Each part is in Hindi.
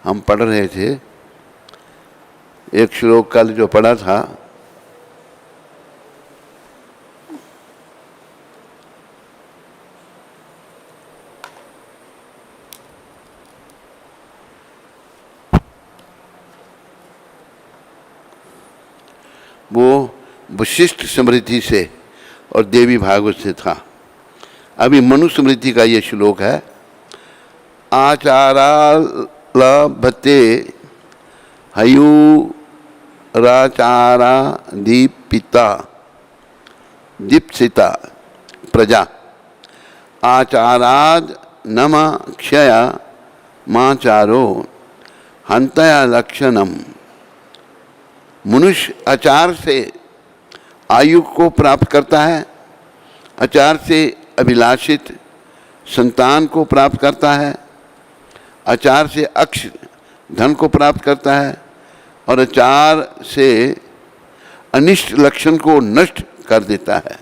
हम पढ़ रहे थे, एक श्लोक कल जो पढ़ा था, वो वशिष्ठ स्मृति से और देवी भागवत से था। अभी मनु स्मृति का ये श्लोक है, आचारा लभते हयूराचारा दीपिता दीप्सिता प्रजा आचाराद नम क्षया माचारो हंतया लक्षणम। मनुष्य आचार से आयु को प्राप्त करता है, आचार से अभिलाषित संतान को प्राप्त करता है, आचार से अक्ष धन को प्राप्त करता है और आचार से अनिष्ट लक्षण को नष्ट कर देता है।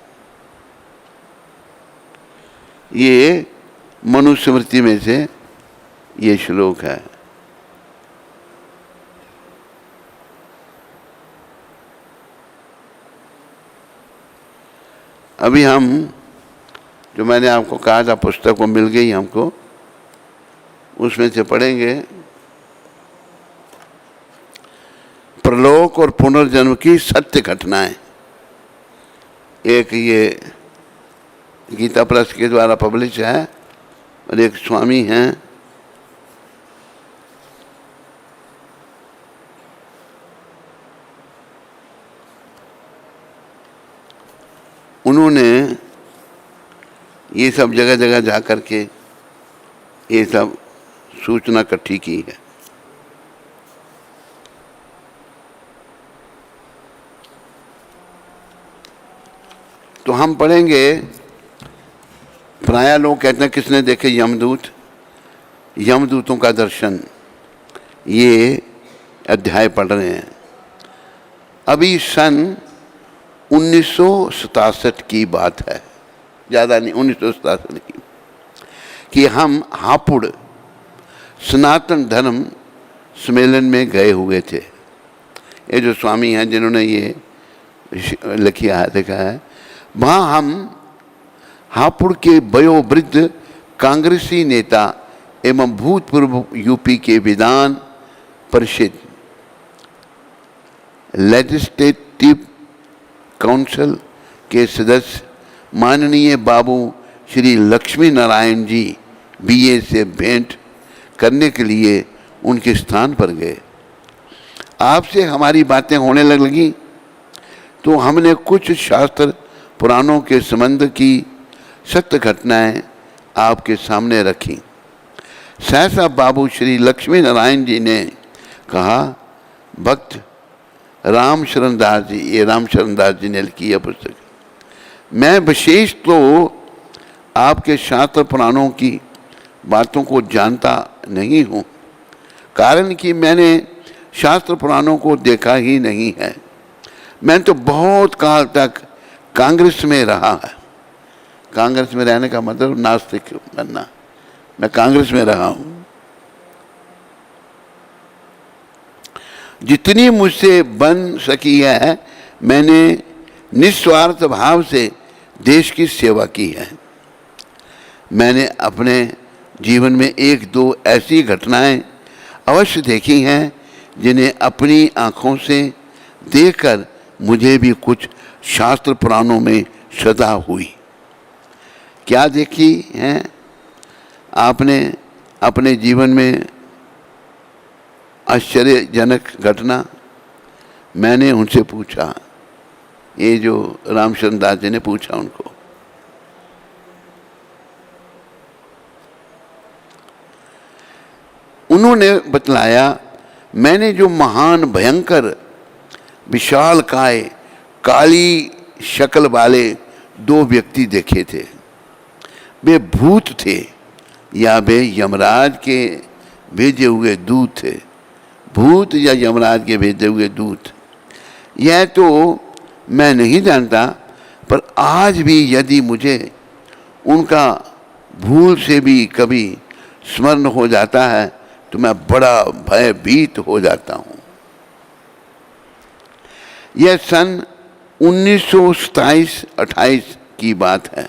ये मनुस्मृति में से ये श्लोक है। अभी हम जो मैंने आपको कहा था पुस्तक वो मिल गई हमको, उसमें से पढ़ेंगे प्रलोक और पुनर्जन्म की सत्य घटनाएं। एक ये गीता प्रेस के द्वारा पब्लिश है और एक स्वामी हैं, उन्होंने ये सब जगह जगह जा कर के ये सब सूचना इकट्ठी की है। तो हम पढ़ेंगे, प्रायः लोग कहते हैं किसने देखे यमदूत, यमदूतों का दर्शन, ये अध्याय पढ़ रहे हैं। अभी सन 1967 की बात है, ज़्यादा नहीं, 1967 की, कि हम हापुड़ सनातन धर्म सम्मेलन में गए हुए थे। ये जो स्वामी हैं जिन्होंने ये लिखा है, देखा है, वहाँ हम हापुड़ के वयोवृद्ध कांग्रेसी नेता एवं भूतपूर्व यूपी के विधान परिषद लेजिस्लेटिव काउंसिल के सदस्य माननीय बाबू श्री लक्ष्मी नारायण जी बीए से भेंट करने के लिए उनके स्थान पर गए। आपसे हमारी बातें होने लगी तो हमने कुछ शास्त्र पुराणों के संबंध की सत्य घटनाएं आपके सामने रखी। सहसा बाबू श्री लक्ष्मी नारायण जी ने कहा, भक्त राम शरण दास जी, ये राम शरण दास जी ने लिखी है पुस्तक, मैं विशेष तो आपके शास्त्र पुराणों की बातों को जानता नहीं हूँ, कारण कि मैंने शास्त्र पुराणों को देखा ही नहीं है। मैं तो बहुत काल तक कांग्रेस में रहा है। कांग्रेस में रहने का मतलब नास्तिक बनना। मैं कांग्रेस में रहा हूँ। जितनी मुझसे बन सकी है मैंने निस्वार्थ भाव से देश की सेवा की है। मैंने अपने जीवन में एक दो ऐसी घटनाएं अवश्य देखी हैं जिन्हें अपनी आँखों से देखकर मुझे भी कुछ शास्त्र पुराणों में श्रद्धा हुई। क्या देखी हैं आपने अपने जीवन में आश्चर्यजनक घटना? मैंने उनसे पूछा, ये जो रामचंद्र दास जी ने पूछा उनको। उन्होंने बतलाया, मैंने जो महान भयंकर विशालकाय काली शक्ल वाले दो व्यक्ति देखे थे, वे भूत थे या वे यमराज के भेजे हुए दूत थे। भूत या यमराज के भेजे हुए दूत, यह तो मैं नहीं जानता, पर आज भी यदि मुझे उनका भूल से भी कभी स्मरण हो जाता है तो मैं बड़ा भयभीत हो जाता हूँ। यह सन 1927-28 की बात है।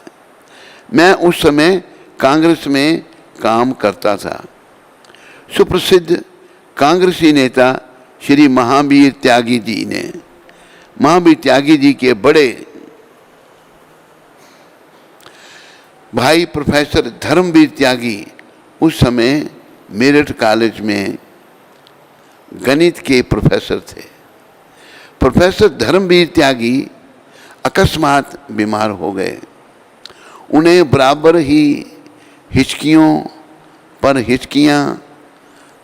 मैं उस समय कांग्रेस में काम करता था। सुप्रसिद्ध कांग्रेसी नेता श्री महावीर त्यागी जी ने, महावीर त्यागी जी के बड़े भाई प्रोफेसर धर्मवीर त्यागी उस समय मेरठ कॉलेज में गणित के प्रोफेसर थे। प्रोफेसर धर्मवीर त्यागी अकस्मात बीमार हो गए। उन्हें बराबर ही हिचकियों पर हिचकियाँ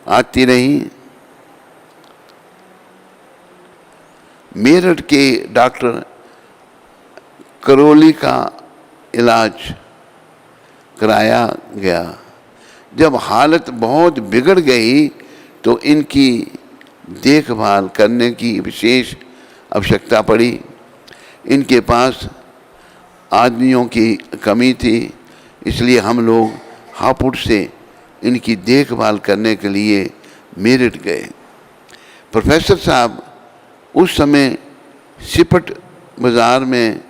आती रहीं। मेरठ के डॉक्टर करोली का इलाज कराया गया। जब हालत बहुत बिगड़ गई तो इनकी देखभाल करने की विशेष आवश्यकता पड़ी। इनके पास आदमियों की कमी थी, इसलिए हम लोग हापुड़ से इनकी देखभाल करने के लिए मेरठ गए। प्रोफेसर साहब उस समय सिपट बाज़ार में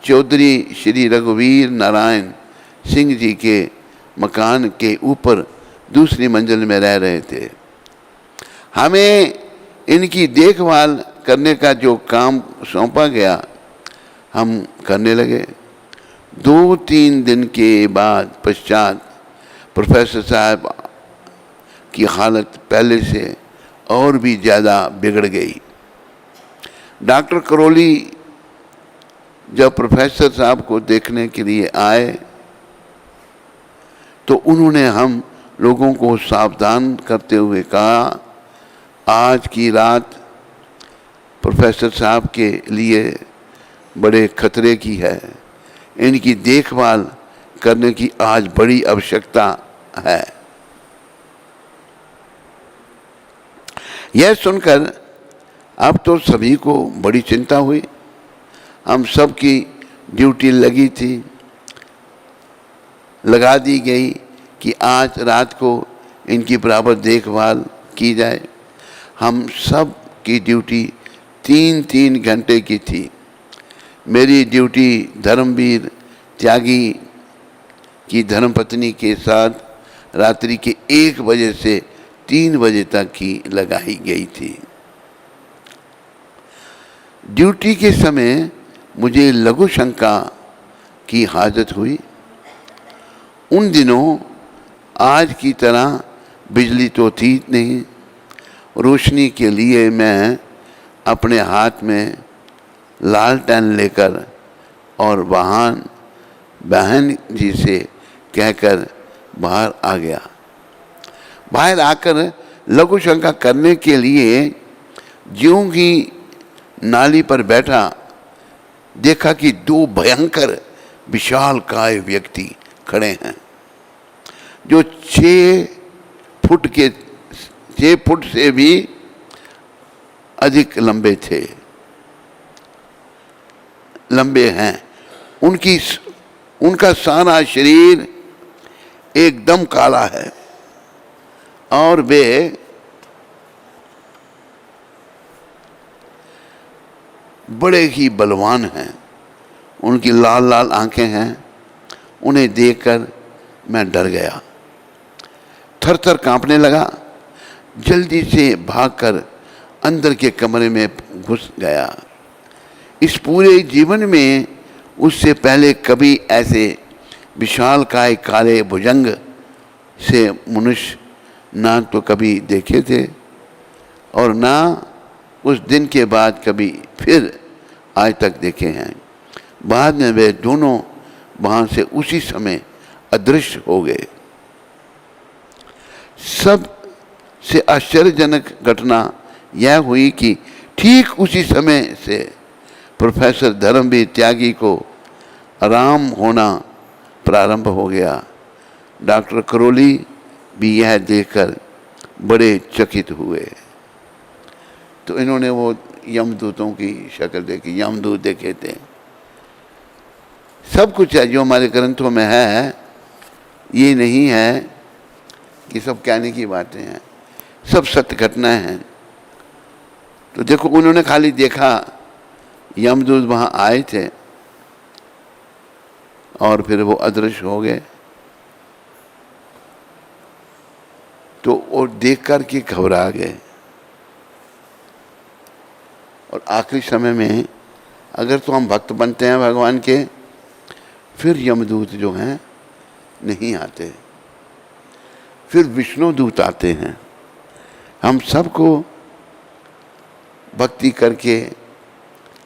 चौधरी श्री रघुवीर नारायण सिंह जी के मकान के ऊपर दूसरी मंजिल में रह रहे थे। हमें इनकी देखभाल करने का जो काम सौंपा गया हम करने लगे। 2-3 दिन के बाद पश्चात प्रोफेसर साहब की हालत पहले से और भी ज़्यादा बिगड़ गई। डॉक्टर करोली जब प्रोफेसर साहब को देखने के लिए आए तो उन्होंने हम लोगों को सावधान करते हुए कहा, आज की रात प्रोफेसर साहब के लिए बड़े खतरे की है। इनकी देखभाल करने की आज बड़ी आवश्यकता है। यह सुनकर अब तो सभी को बड़ी चिंता हुई। हम सब की ड्यूटी लगा दी गई कि आज रात को इनकी बराबर देखभाल की जाए। हम सब की ड्यूटी 3-3 घंटे की थी। मेरी ड्यूटी धर्मवीर त्यागी की धर्मपत्नी के साथ रात्रि के 1 बजे से 3 बजे तक की लगाई गई थी। ड्यूटी के समय मुझे लघु शंका की हाजत हुई। उन दिनों आज की तरह बिजली तो थी नहीं। रोशनी के लिए मैं अपने हाथ में लालटेन लेकर और बहन जी से कहकर बाहर आ गया। बाहर आकर लघु शंका करने के लिए ज्यों ही नाली पर बैठा, देखा कि 2 भयंकर विशालकाय व्यक्ति खड़े हैं जो 6 फुट से भी अधिक लंबे हैं। उनका सारा शरीर एकदम काला है और वे बड़े ही बलवान हैं। उनकी लाल लाल आंखें हैं। उन्हें देखकर मैं डर गया, थर-थर कांपने लगा। जल्दी से भागकर अंदर के कमरे में घुस गया। इस पूरे जीवन में उससे पहले कभी ऐसे विशालकाय काले भुजंग से मनुष्य ना तो कभी देखे थे और ना उस दिन के बाद कभी फिर आज तक देखे हैं। बाद में वे दोनों वहाँ से उसी समय अदृश्य हो गए। सबसे आश्चर्यजनक घटना यह हुई कि ठीक उसी समय से प्रोफेसर धर्मवीर त्यागी को आराम होना प्रारंभ हो गया। डॉक्टर करोली भी यह देखकर बड़े चकित हुए। तो इन्होंने वो यमदूतों की शक्ल देखी, यमदूत देखे थे। सब कुछ है जो हमारे ग्रंथों में है, ये नहीं है कि सब कहने की बातें हैं। सब सत्य घटनाएं हैं। तो देखो, उन्होंने खाली देखा यमदूत वहां आए थे और फिर वो अदृश्य हो गए, तो वो देख कर के घबरा गए। और आखिरी समय में अगर तो हम भक्त बनते हैं भगवान के, फिर यमदूत जो हैं नहीं आते, फिर विष्णु दूत आते हैं। हम सबको भक्ति करके,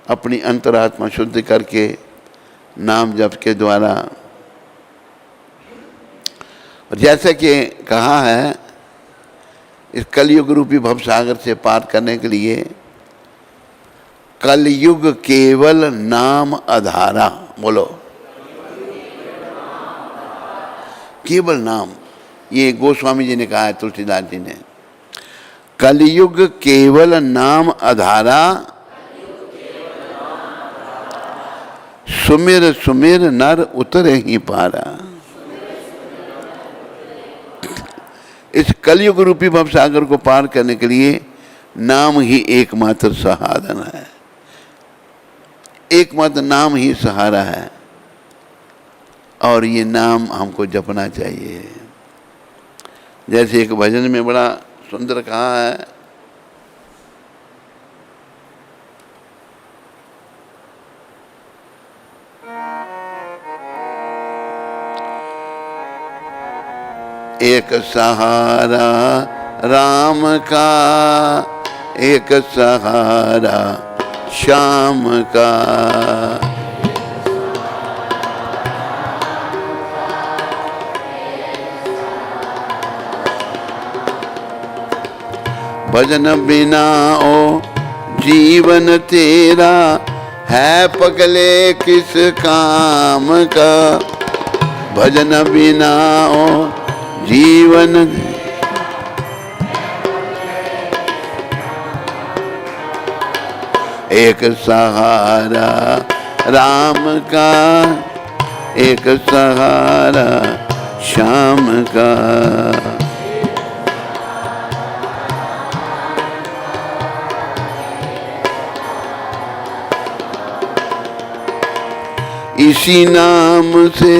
अपनी अंतरात्मा शुद्ध करके, नाम जप के द्वारा, और जैसे कि कहा है, इस कलयुग रूपी भवसागर से पार करने के लिए कलयुग केवल नाम आधारा। बोलो, केवल नाम। ये गोस्वामी जी ने कहा है, तुलसीदास जी ने। कलयुग केवल नाम आधारा, सुमिर सुमिर नर उतरे ही पारा। इस कलयुग रूपी भवसागर को पार करने के लिए नाम ही एकमात्र साधन है, एकमात्र नाम ही सहारा है। और ये नाम हमको जपना चाहिए। जैसे एक भजन में बड़ा सुंदर कहा है, एक सहारा राम का, एक सहारा श्याम का। भजन बिना ओ जीवन तेरा, है पगले किस काम का। भजन बिना ओ जीवन, एक सहारा राम का, एक सहारा श्याम का। इसी नाम से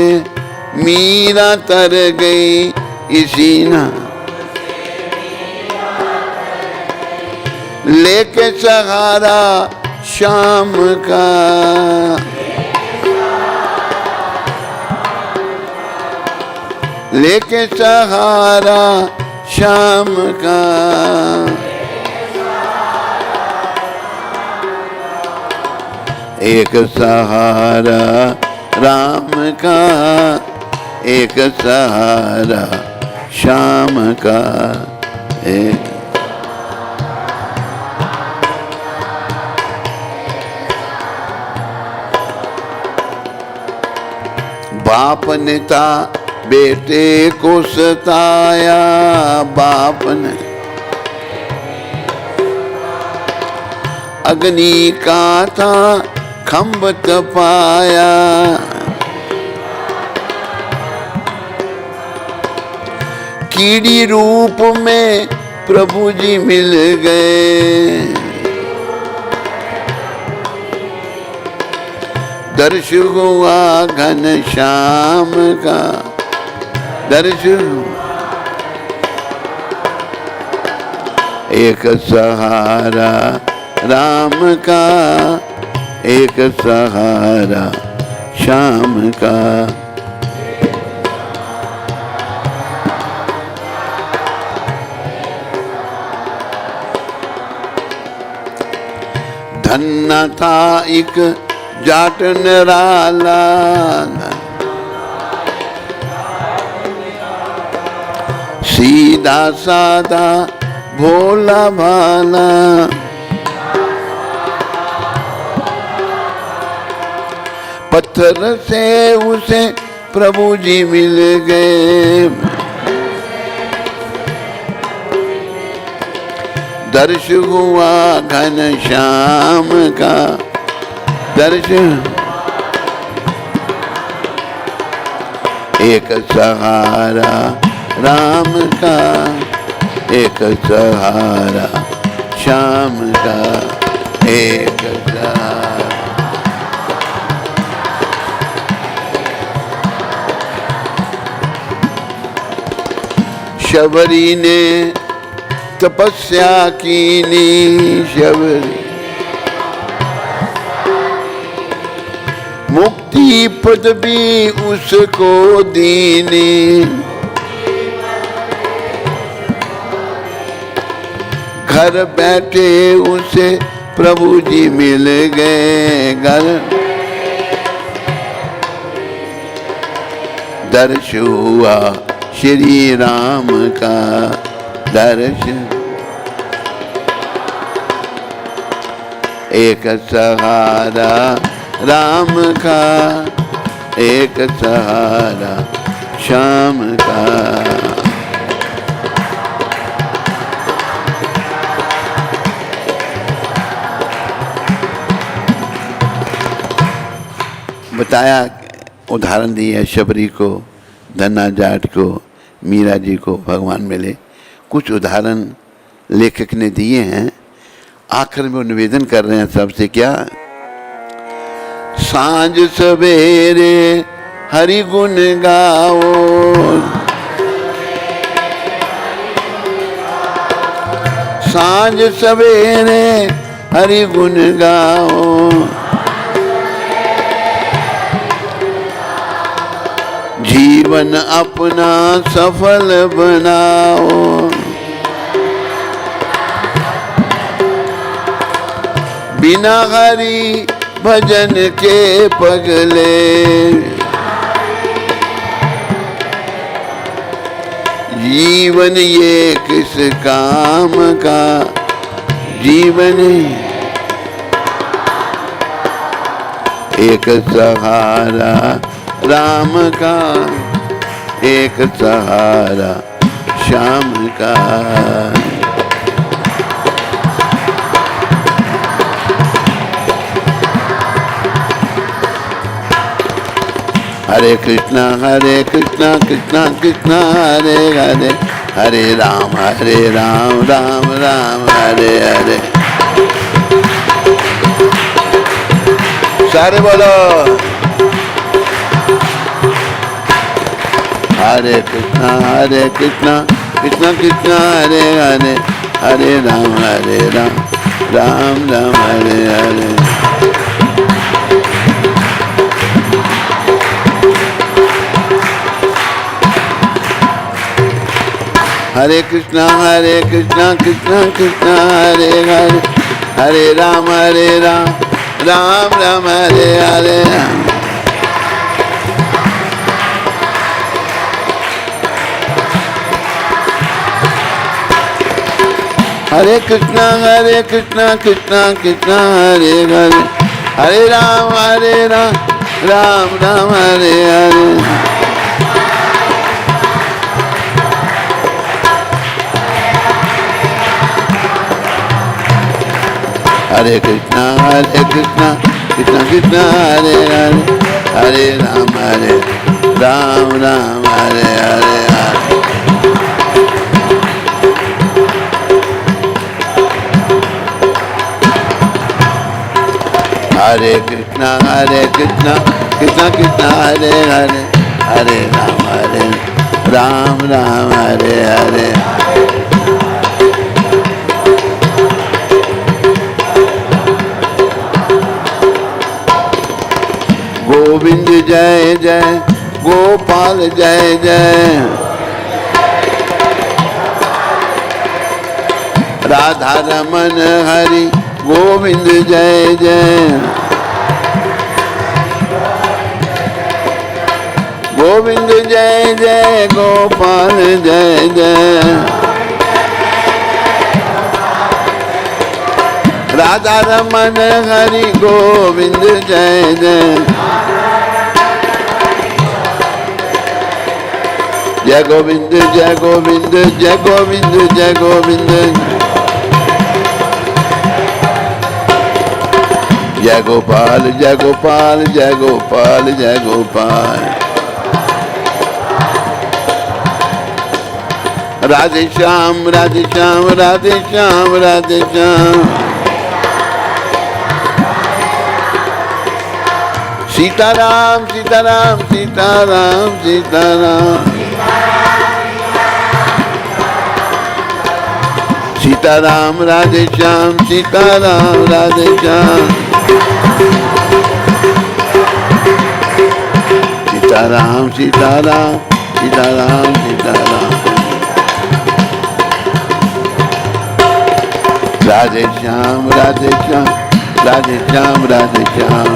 मीरा तर गई, इसी नाम लेके सहारा श्याम का। लेके सहारा श्याम का। एक सहारा राम का, एक सहारा श्याम का। एक बाप ने था बेटे को सताया, बाप ने अग्नि का था खंभ तपाया। कीड़ी रूप में प्रभु जी मिल गए, दर्श हुआ घन श्याम का। दर्श एक सहारा राम का, एक सहारा श्याम का। धन्ना था एक जाट निराला, सीधा साधा भोला भाला। पत्थर से उसे प्रभु जी मिल गए, दर्श हुआ घन श्याम का। दर्श एक सहारा राम का, एक सहारा श्याम का, एक सहारा। शबरी ने तपस्या कीनी, शबरी मुक्ति पद भी उसको दीनी। घर बैठे उसे प्रभु जी मिल गए, घर दर्श हुआ श्री राम का, दर्शन। एक सहारा राम का, एक सहारा श्याम का। बताया, उदाहरण दिया शबरी को, धन्ना जाट को, मीरा जी को भगवान मिले। कुछ उदाहरण लेखक ने दिए हैं। आखिर में वो निवेदन कर रहे हैं सबसे, क्या? सांझ सवेरे हरि गुण गाओ, सांझ सवेरे हरि गुण गाओ। जीवन अपना सफल बनाओ, बिना हरि भजन के पगले। जीवन ये किस काम का, जीवन एक सहारा राम का, एक सहारा श्याम का। हरे कृष्णा कृष्णा कृष्णा हरे हरे, हरे राम राम राम हरे हरे। सारे बोलो हरे कृष्णा कृष्णा कृष्णा हरे हरे, हरे राम राम राम हरे हरे। हरे कृष्णा कृष्णा कृष्णा हरे हरे, हरे राम राम राम हरे हरे। हरे कृष्णा कृष्णा कृष्णा हरे हरे, हरे राम राम राम हरे हरे। हरे कृष्णा कृष्णा कृष्णा हरे हरे, हरे राम राम हरे हरे। हरे कृष्णा कृष्णा कृष्णा हरे हरे, हरे राम राम हरे हरे। गोविंद जय जय, गोपाल जय जय, राधा रमन हरि गोविंद जय जय। गोविंद जय जय, गोपाल जय जय, राधा रमन हरि गोविंद जय जय। जय गोविंद जय गोविंद जय गोविंद जय गोविंद, जय गोपाल जय गोपाल जय गोपाल जय गोपाल। राधे श्याम राधे श्याम राधे श्याम राधे श्याम। सीताराम सीताराम सीताराम सीताराम सीताराम राधे श्याम सीताराम राधे श्याम। सीताराम सीताराम सीताराम सीताराम। राधे श्याम राधे श्याम राधे श्याम राधे श्याम।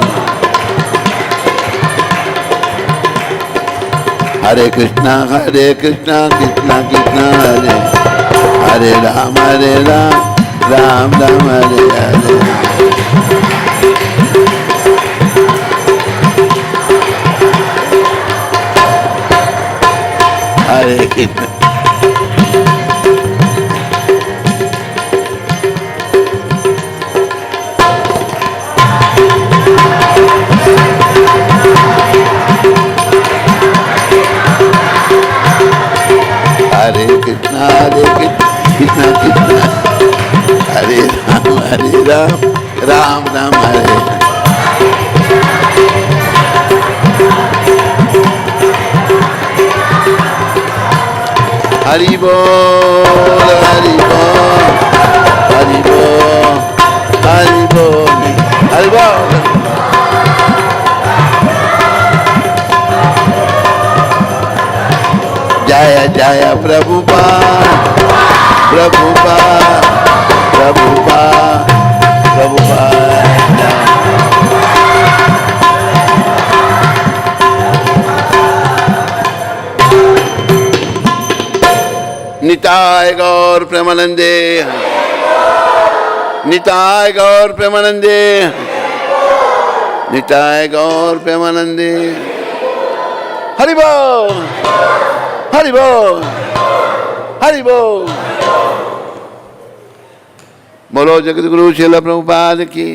हरे कृष्णा कृष्णा कृष्णा हरे हरे राम राम राम हरे हरे। हरे कृष्ण। हरे कृष्णा कृष्णा कृष्णा हरे राम राम हरे। हरि बोल हरि बोल हरि बोल हरि बोल हरि बोल। जय जय प्रभुपाद प्रभुपाद प्रभुपाद प्रभुपाद। निताय गौर प्रेमानंदे निताय गौर प्रेमानंदे निताय गौर प्रेमानंदे। हरि बोल हरि बोल हरि बोल। बोलो जगत गुरु श्रील प्रभुपाद की।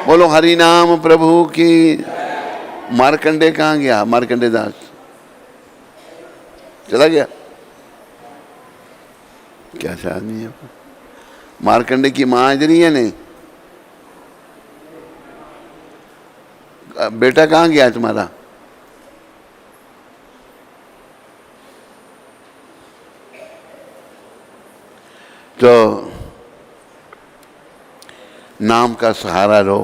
बोलो हरि नाम प्रभु की। मार्कंडे कहाँ गया? मार्कंडे दास चला गया? कैसा आदमी है? मार्कंडे की माँ इधर ही है नहीं? बेटा कहाँ गया तुम्हारा? तो नाम का सहारा लो,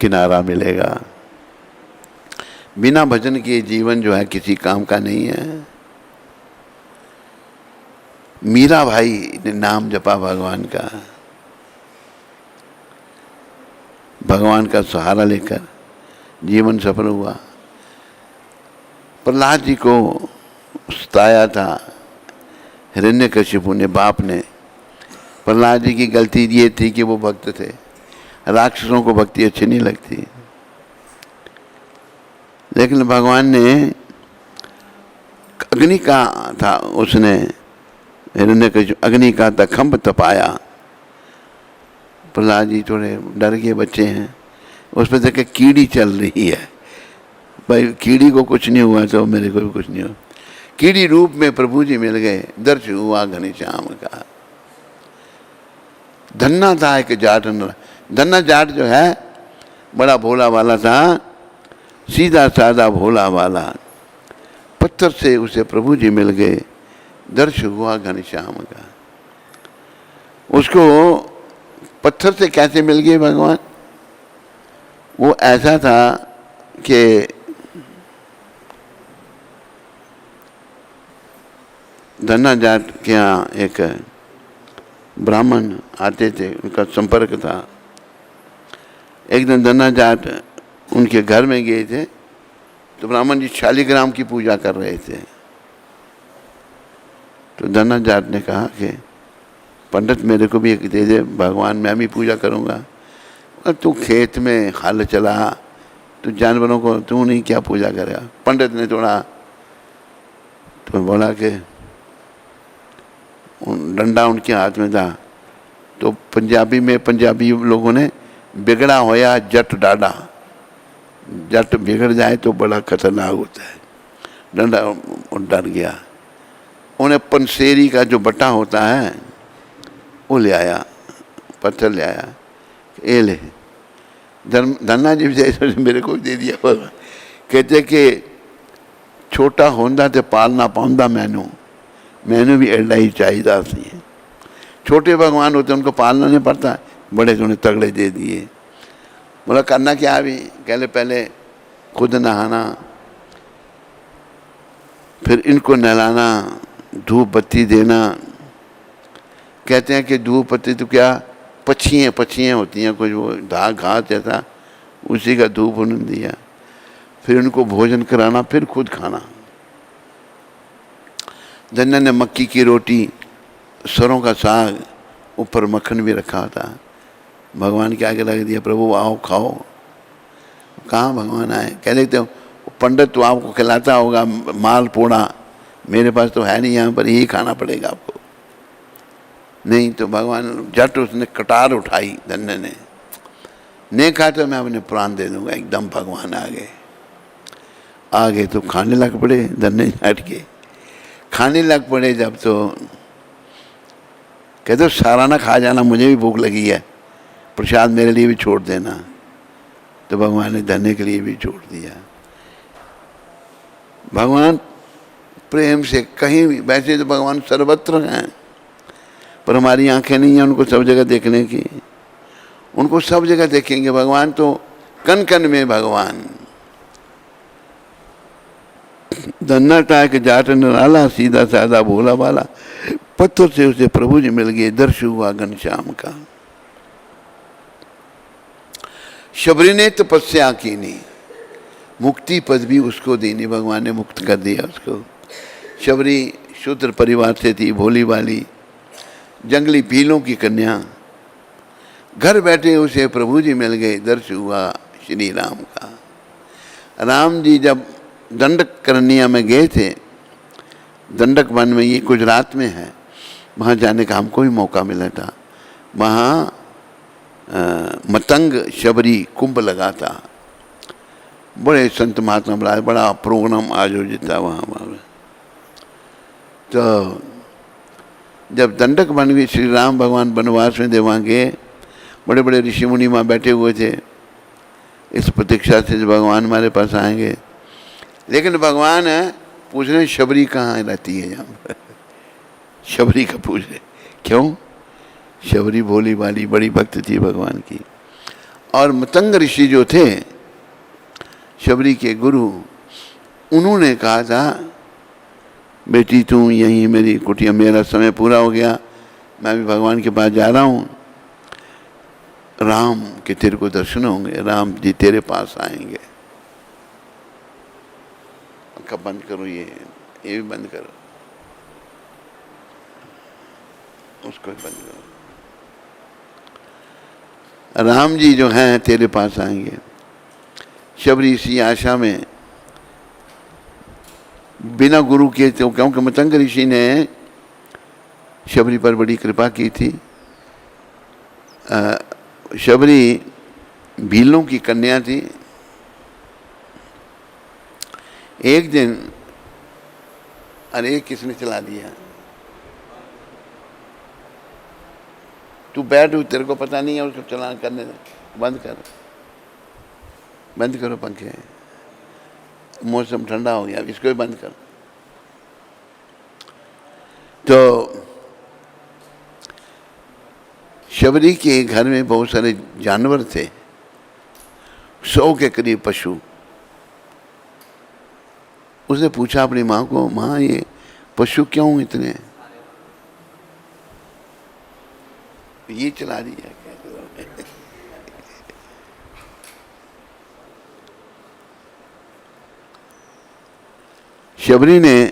किनारा मिलेगा। बिना भजन के जीवन जो है किसी काम का नहीं है। मीरा भाई ने नाम जपा भगवान का, भगवान का सहारा लेकर जीवन सफल हुआ। प्रहलाद जी को सताया था हिरण्यकशिपु ने, बाप ने। प्रहलाद जी की गलती ये थी कि वो भक्त थे। राक्षसों को भक्ति अच्छी नहीं लगती, लेकिन भगवान ने अग्नि का था, उसने हिरण्यकशिपु अग्नि का तखंब तपाया। प्रहलाद जी थोड़े डर के बच्चे हैं, उस पर देखे कीड़ी चल रही है। भाई कीड़ी को कुछ नहीं हुआ तो मेरे को भी कुछ नहीं हुआ। कीड़ी रूप में प्रभु जी मिल गए, दर्श हुआ घनश्याम का। धन्ना था एक जाट। धन्ना जाट जो है बड़ा भोला वाला था, सीधा साधा भोला वाला। पत्थर से उसे प्रभु जी मिल गए, दर्श हुआ घनश्याम का। उसको पत्थर से कैसे मिल गए भगवान? वो ऐसा था कि धन्ना जाट के यहाँ एक ब्राह्मण आते थे, उनका संपर्क था। एक दिन धन्ना जाट उनके घर में गए थे, तो ब्राह्मण जी शालिग्राम की पूजा कर रहे थे। तो धन्ना जाट ने कहा कि पंडित मेरे को भी एक दे दे, भगवान मैं भी पूजा करूँगा। तू खेत में हल चला, तू जानवरों को तू नहीं क्या पूजा करेगा? पंडित ने थोड़ा तो बोला कि डंडा उनके हाथ में था। तो पंजाबी में पंजाबी लोगों ने बिगड़ा होया जट डाडा, जट बिगड़ जाए तो बड़ा खतरनाक होता है। डंडा डर गया। उन्हें पंसेरी का जो बट्टा होता है वो ले आया, पत्थर ले आया, ये ले। धन्ना जी भी मेरे को दे दिया। कहते कि छोटा होंदा ते पालना पाऊंदा मैनू भी एडा ही चाहिए सी। छोटे भगवान होते उनको पालना नहीं पड़ता, बड़े तो उन्हें तगड़े दे दिए। बोला करना क्या अभी? कहले पहले खुद नहाना, फिर इनको नहलाना, धूप बत्ती देना। कहते हैं कि धूप बत्ती तो क्या पक्षियाँ होती हैं, कुछ वो घास जैसा, उसी का धूप उन्होंने दिया। फिर उनको भोजन कराना, फिर खुद खाना। धन्ना ने मक्की की रोटी, सरों का साग, ऊपर मक्खन भी रखा था। भगवान के आगे लग दिया, प्रभु आओ खाओ। कहाँ भगवान आए? कह देते हो पंडित तो आपको खिलाता होगा माल पोड़ा, मेरे पास तो है नहीं, यहाँ पर यही खाना पड़ेगा आपको। नहीं तो भगवान झट उसने कटार उठाई, धन्य ने नहीं कहा तो मैं अपने प्राण दे दूंगा। एकदम भगवान आगे तो खाने लग पड़े। धन्य हट के खाने लग पड़े। जब तो कहते सारा ना खा जाना, मुझे भी भूख लगी है, प्रसाद मेरे लिए भी छोड़ देना। तो भगवान ने धन्य के लिए भी छोड़ दिया। भगवान प्रेम से कहीं भी, वैसे तो भगवान सर्वत्र हैं, पर हमारी आंखें नहीं हैं उनको सब जगह देखने की। उनको सब जगह देखेंगे भगवान, तो कन कन में भगवान। धन्ना टाक जाट नराला, सीधा साधा भोला भाला, पत्थर से उसे प्रभु जी मिल गए। दर्श हुआ घनश्याम का। शबरी ने तपस्या की नहीं, मुक्ति पद भी उसको देनी, भगवान ने मुक्त कर दिया उसको। शबरी शूद्र परिवार से थी, भोली वाली, जंगली भीलों की कन्या। घर बैठे उसे प्रभु जी मिल गए। दर्श हुआ श्री राम का। राम जी जब दंडक करनिया में गए थे, दंडक वन में, ये गुजरात में है, वहाँ जाने का हमको भी मौका मिला था। वहाँ मतंग शबरी कुंभ लगा था, बड़े संत महात्मा बुलाए, बड़ा प्रोग्राम आयोजित था वहाँ। तो जब दंडक बन गई, श्री राम भगवान वनवास में थे, वहाँ गए, बड़े बड़े ऋषि मुनि वहाँ बैठे हुए थे, इस प्रतीक्षा से भगवान हमारे पास आएंगे। लेकिन भगवान पूछ रहे शबरी कहाँ रहती है यहाँ पर। शबरी का पूछ रहे, क्यों? शबरी भोली वाली बड़ी भक्त थी भगवान की। और मतंग ऋषि जो थे, शबरी के गुरु, उन्होंने कहा था बेटी तू यहीं मेरी कुटिया, मेरा समय पूरा हो गया, मैं भी भगवान के पास जा रहा हूँ। राम के तेरे को दर्शन होंगे, राम जी तेरे पास आएंगे। कब बंद करो, ये भी बंद करो, उसको भी बंद करो। राम जी जो हैं तेरे पास आएंगे। शबरी इसी आशा में बिना गुरु के, तो क्योंकि मतंग ऋषि ने शबरी पर बड़ी कृपा की थी। शबरी भीलों की कन्या थी। एक दिन, अरे किसने चला दिया? तू बैठ, तेरे को पता नहीं है, उसको चलान करने दे। बंद करो पंखे, मौसम ठंडा हो गया, इसको भी बंद कर। तो शबरी के घर में बहुत सारे जानवर थे, 100 के करीब पशु। उसने पूछा अपनी माँ को, माँ ये पशु क्यों इतने? ये चला दिया। शबरी ने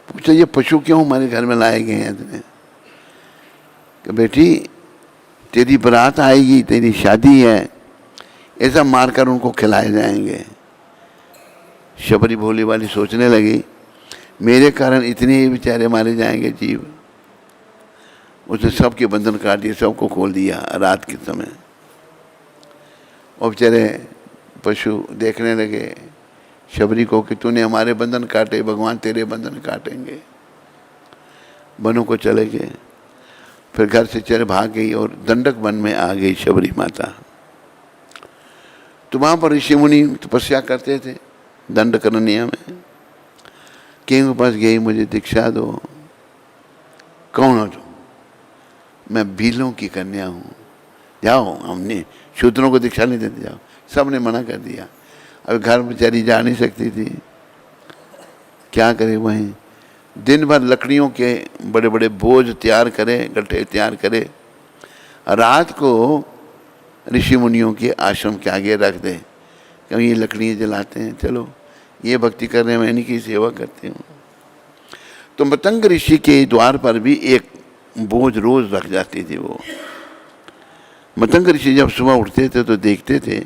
पूछा ये पशु क्यों हमारे घर में लाए गए हैं इतने? कि बेटी तेरी बारात आएगी, तेरी शादी है, ऐसा मारकर उनको खिलाए जाएंगे। शबरी भोली वाली सोचने लगी मेरे कारण इतने ही बेचारे मारे जाएंगे जीव। उसने सबके बंधन काट दिए, सबको खोल दिया रात के समय। और बेचारे पशु देखने लगे शबरी को कि तूने हमारे बंधन काटे, भगवान तेरे बंधन काटेंगे। वनों को चले गए, फिर घर से चले भाग गई और दंडक वन में आ गई शबरी माता। तो वहाँ पर ऋषि मुनि तपस्या करते थे दंडकरण्य में। किंग के पास गई, मुझे दीक्षा दो। कौन हो तुम? मैं भीलों की कन्या हूँ, जाओ। हमने शूद्रों को दीक्षा नहीं देते, जाओ। सब ने मना कर दिया। अब घर बेचारी जा नहीं सकती थी, क्या करे। वहीं दिन भर लकड़ियों के बड़े बड़े बोझ तैयार करे, गड्ढे तैयार करे, रात को ऋषि मुनियों के आश्रम के आगे रख दे, क्योंकि ये लकड़ियाँ जलाते हैं, चलो ये भक्ति करने में, इन्हीं की सेवा करती हूँ। तो मतंग ऋषि के द्वार पर भी एक बोझ रोज रख जाती थी वो। मतंग ऋषि जब सुबह उठते थे तो देखते थे,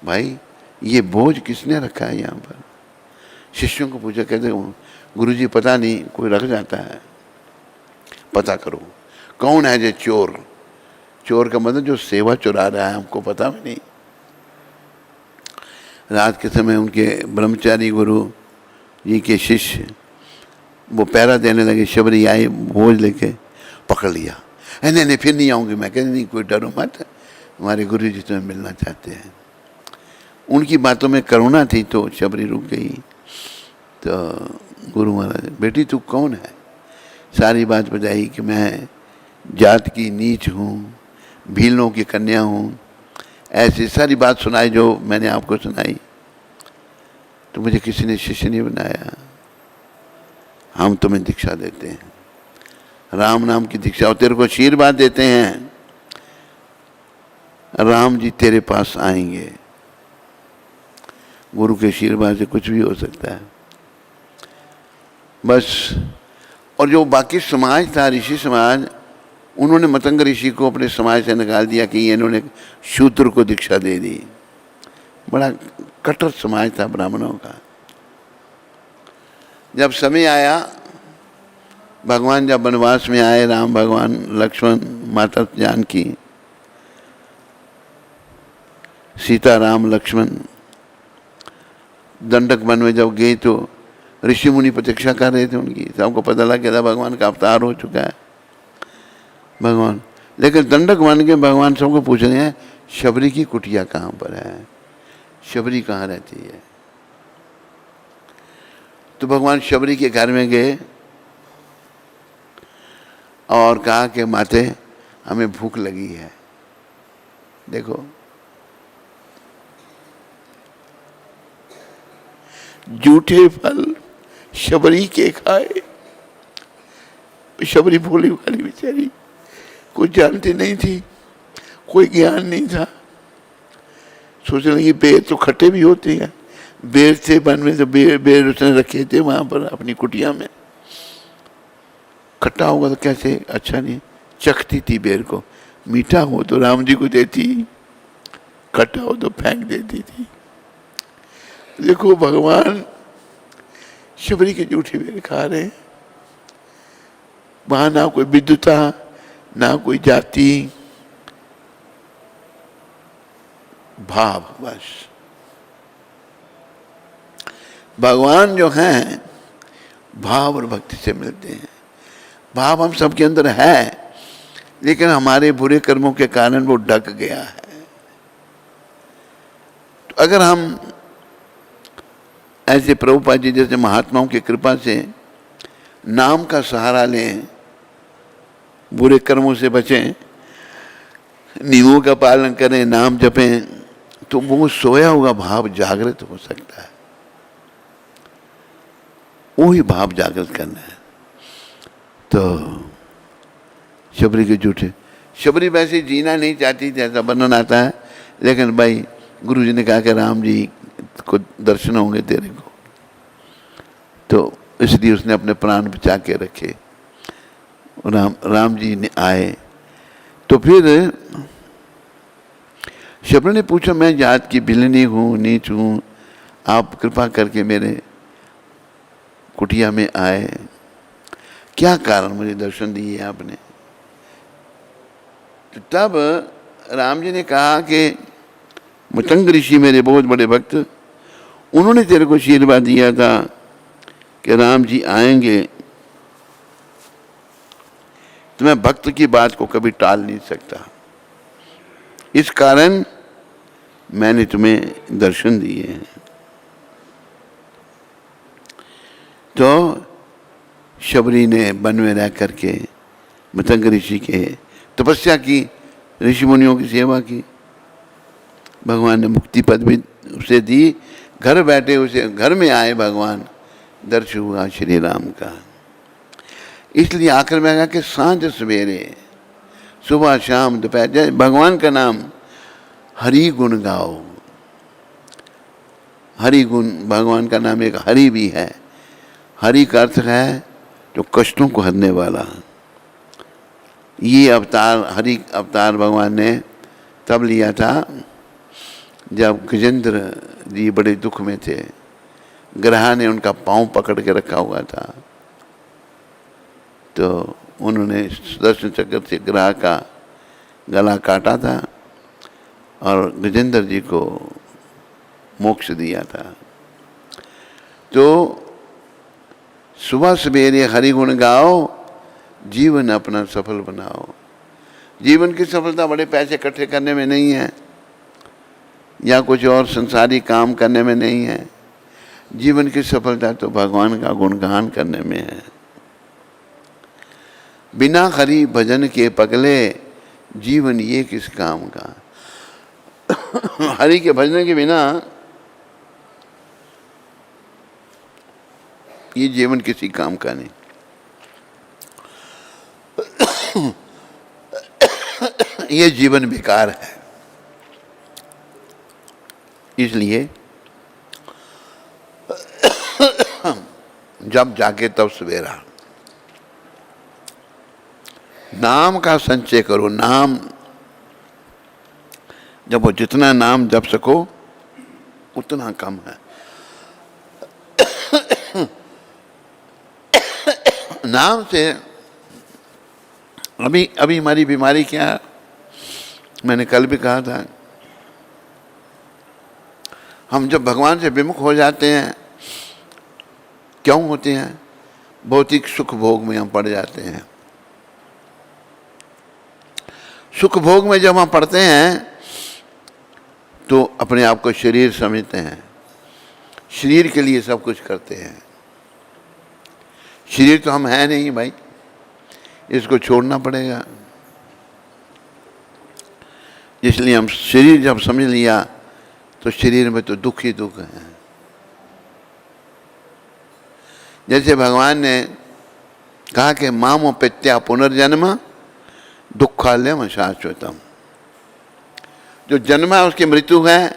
भाई ये बोझ किसने रखा है यहाँ पर। शिष्यों को पूछा, कहते गुरुजी पता नहीं, कोई रख जाता है, पता करो कौन है ये चोर। चोर का मतलब जो सेवा चुरा रहा है, हमको पता भी नहीं। रात के समय उनके ब्रह्मचारी गुरु जी के शिष्य वो पहरा देने लगे। शबरी आई बोझ लेके, पकड़ लिया। नहीं नहीं फिर नहीं आऊँगी मैं। कहते नहीं, कोई डरो मत, हमारे गुरु जी तुम्हें मिलना चाहते हैं। उनकी बातों में करुणा थी तो शबरी रुक गई। तो गुरु महाराज, बेटी तू कौन है? सारी बात बताई कि मैं जात की नीच हूँ, भीलों की कन्या हूँ, ऐसी सारी बात सुनाई जो मैंने आपको सुनाई। तो मुझे किसी ने शिष्य नहीं बनाया, हम तुम्हें दीक्षा देते हैं, राम नाम की दीक्षा, और तेरे को आशीर्वाद देते हैं, राम जी तेरे पास आएंगे। गुरु के आशीर्वाद से कुछ भी हो सकता है बस। और जो बाकी समाज था, ऋषि समाज, उन्होंने मतंग ऋषि को अपने समाज से निकाल दिया कि इन्होंने शूद्र को दीक्षा दे दी। बड़ा कट्टर समाज था ब्राह्मणों का। जब समय आया, भगवान जब वनवास में आए, राम भगवान, लक्ष्मण, माता जानकी, सीता, राम, लक्ष्मण दंडक वन में जब गए तो ऋषि मुनि प्रतीक्षा कर रहे थे उनकी। सबको पता लग गया था भगवान का अवतार हो चुका है भगवान। लेकिन दंडक वन के भगवान सबको पूछ रहे हैं, शबरी की कुटिया कहाँ पर है, शबरी कहाँ रहती है। तो भगवान शबरी के घर में गए और कहा कि माते हमें भूख लगी है। देखो, जूठे फल शबरी के खाए। शबरी भोली वाली बेचारी, कुछ जानती नहीं थी, कोई ज्ञान नहीं था। सोचने लगी बेर तो खट्टे भी होते हैं। बेर थे वन में, तो बेर उसने रखे थे वहां पर अपनी कुटिया में। खट्टा होगा तो कैसे, अच्छा नहीं। चखती थी बेर को, मीठा हो तो राम जी को देती, खट्टा हो तो फेंक देती थी। देखो भगवान शबरी के जूठे बेर खा रहे हैं। वहां ना कोई विद्वता, ना कोई जाति, भाव बस। भगवान जो हैं भाव और भक्ति से मिलते हैं। भाव हम सबके अंदर है, लेकिन हमारे बुरे कर्मों के कारण वो ढक गया है। तो अगर हम ऐसे प्रभुपाद जी जैसे महात्माओं की कृपा से नाम का सहारा लें, बुरे कर्मों से बचें, नियमों का पालन करें, नाम जपें, तो वो सोया हुआ भाव जागृत हो सकता है। वही भाव जागृत करना है। तो शबरी के जूठे, शबरी वैसे जीना नहीं चाहती थी, ऐसा वर्णन आता है। लेकिन भाई गुरु जी ने कहा कि राम जी को दर्शन होंगे तेरे को, तो इसलिए उसने अपने प्राण बचा के रखे। राम जी ने आए तो फिर शबरी ने पूछा, मैं जात की बिलनी हूँ, नीच हूँ, आप कृपा करके मेरे कुटिया में आए, क्या कारण मुझे दर्शन दिए आपने। तो तब राम जी ने कहा कि मतंग ऋषि मेरे बहुत बड़े भक्त, उन्होंने तेरे को आशीर्वाद दिया था कि राम जी आएंगे, तो मैं भक्त की बात को कभी टाल नहीं सकता। इस कारण मैंने तुम्हें दर्शन दिए हैं। तो शबरी ने वन में रह करके मतंग ऋषि के तपस्या की, ऋषि मुनियों की सेवा की। भगवान ने मुक्ति पद भी उसे दी। घर बैठे उसे घर में आए भगवान, दर्शन हुआ श्री राम का। इसलिए आखिर में कहा कि सांझ सवेरे, सुबह शाम दोपहर, भगवान का नाम हरि गुण गाओ। हरि गुण, भगवान का नाम एक हरि भी है। हरि का अर्थ है जो कष्टों को हरने वाला। ये अवतार, हरि अवतार भगवान ने तब लिया था जब गजेंद्र जी बड़े दुख में थे। ग्रह ने उनका पांव पकड़ के रखा हुआ था, तो उन्होंने सुदर्शन चक्र से ग्रह का गला काटा था और गजेंद्र जी को मोक्ष दिया था। तो सुबह सवेरे हरि गुण गाओ, जीवन अपना सफल बनाओ। जीवन की सफलता बड़े पैसे इकट्ठे करने में नहीं है या कुछ और संसारी काम करने में नहीं है। जीवन की सफलता तो भगवान का गुणगान करने में है। बिना हरि भजन के पगले, जीवन ये किस काम का। हरि के भजन के बिना ये जीवन किसी काम का नहीं। ये जीवन बेकार है। इसलिए जब जाके तब सवेरा, नाम का संचय करो। नाम जब वो जितना नाम जप सको उतना कम है। नाम से अभी हमारी बीमारी क्या है, मैंने कल भी कहा था, हम जब भगवान से विमुख हो जाते हैं, क्यों होते हैं? भौतिक सुख भोग में हम पड़ जाते हैं। सुख भोग में जब हम पड़ते हैं तो अपने आप को शरीर समझते हैं, शरीर के लिए सब कुछ करते हैं। शरीर तो हम हैं नहीं भाई, इसको छोड़ना पड़ेगा। इसलिए हम शरीर जब समझ लिया तो शरीर में तो दुख ही दुख है। जैसे भगवान ने कहा कि मामो पित्या पुनर्जन्म दुखालयम शाश्वतम। जो जन्म है उसकी मृत्यु है,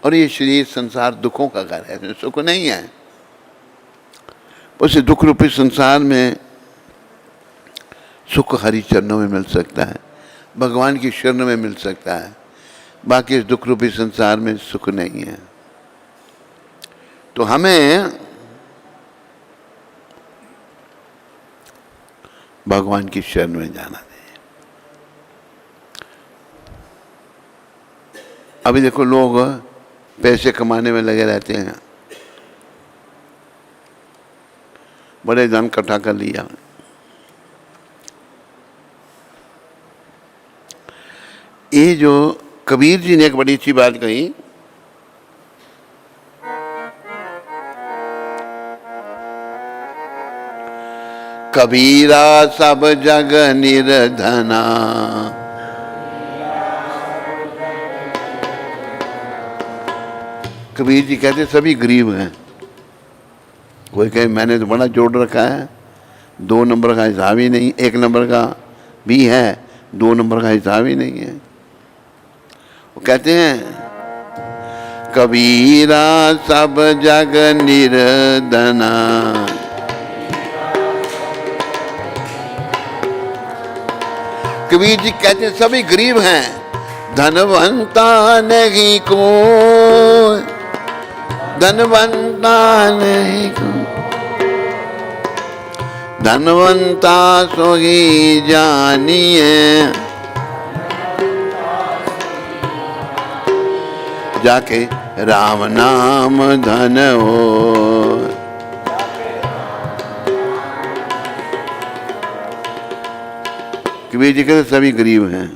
और ये शरीर संसार दुखों का घर है, इसमें सुख नहीं है। उस दुख रूपी संसार में सुख हरि चरणों में मिल सकता है, भगवान की शरण में मिल सकता है। बाकी इस दुख रूपी संसार में सुख नहीं है। तो हमें भगवान की शरण में जाना चाहिए। अभी देखो लोग पैसे कमाने में लगे रहते हैं, बड़े धन इकट्ठा कर लिया। ये जो कबीर जी ने एक बड़ी अच्छी बात कही, कबीरा सब जग निर्धना, कबीर जी कहते सभी गरीब हैं। कोई कहे मैंने तो बड़ा जोड़ रखा है, 2 नंबर का हिसाब ही नहीं, 1 नंबर का भी है, 2 नंबर का हिसाब ही नहीं है। वो कहते हैं कबीरा सब जग निर्धना, कबीर जी कहते हैं सभी गरीब हैं, धनवंता नहीं को, धनवंता नहीं को, धनवंता सो ही जानिए। जाके राम नाम धन हो। कबीर जी कहते सभी गरीब हैं।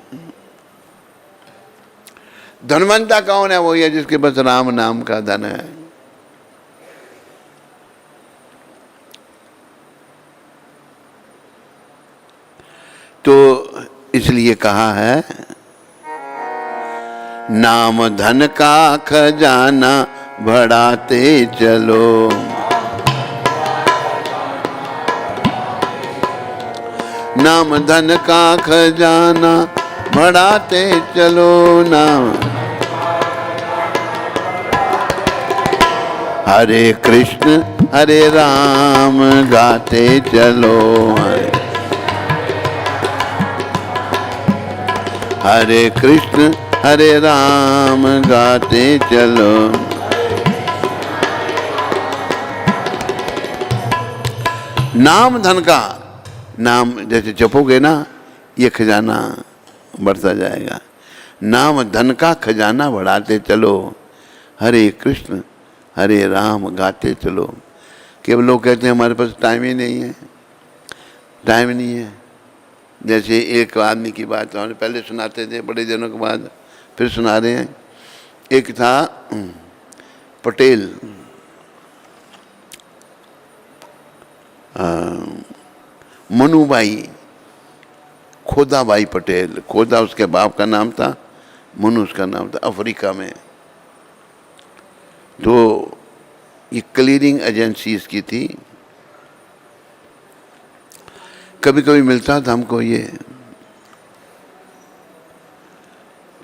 धनवंता कौन है? वही है जिसके पास राम नाम का धन है। तो इसलिए कहा है नाम धन का खजाना बढ़ाते चलो। नाम धन का खजाना बढ़ाते चलो। नाम हरे कृष्ण हरे राम गाते चलो। हरे कृष्ण हरे राम गाते चलो। नाम धन का, नाम जैसे जपोगे ना ये खजाना बढ़ता जाएगा। नाम धन का खजाना बढ़ाते चलो। हरे कृष्ण हरे राम गाते चलो। केवल लोग कहते हैं हमारे पास टाइम ही नहीं है, टाइम नहीं है। जैसे एक आदमी की बात हमने पहले सुनाते थे, बड़े दिनों के बाद फिर सुना रहे हैं। एक था पटेल, मनुबाई, खोदाबाई पटेल। खोदा उसके बाप का नाम था, मनु उसका नाम था, अफ्रीका में। तो ये क्लीयरिंग एजेंसी इसकी थी। कभी कभी मिलता था हमको ये,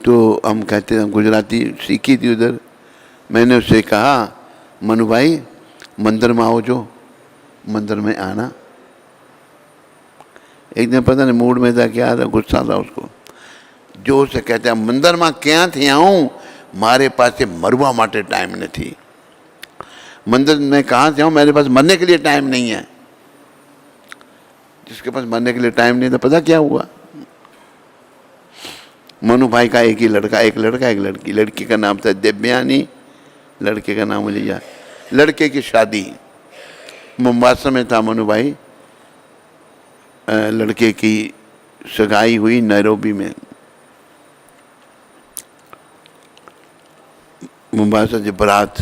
तो हम कहते हम गुजराती सीखी थी उधर। मैंने उससे कहा मनु भाई मंदिर में आओ, जो मंदिर में आना। एक दिन पता नहीं मूड में था क्या था, गुस्सा था उसको। जो से कहते हैं मंदिर में क्या थी आऊँ, मारे पास से मरवा माटे टाइम नहीं थी। मंदिर में कहाँ से आऊँ, मेरे पास मरने के लिए टाइम नहीं है। जिसके पास मरने के लिए टाइम नहीं था, पता क्या हुआ? मनु भाई का एक ही लड़का, एक लड़का एक लड़की। लड़की का नाम था देवयानी, लड़के का नाम मुझे याद। लड़के की शादी मुंबासा में था मनु भाई, लड़के की सगाई हुई नैरोबी में। मुंबासा से बारात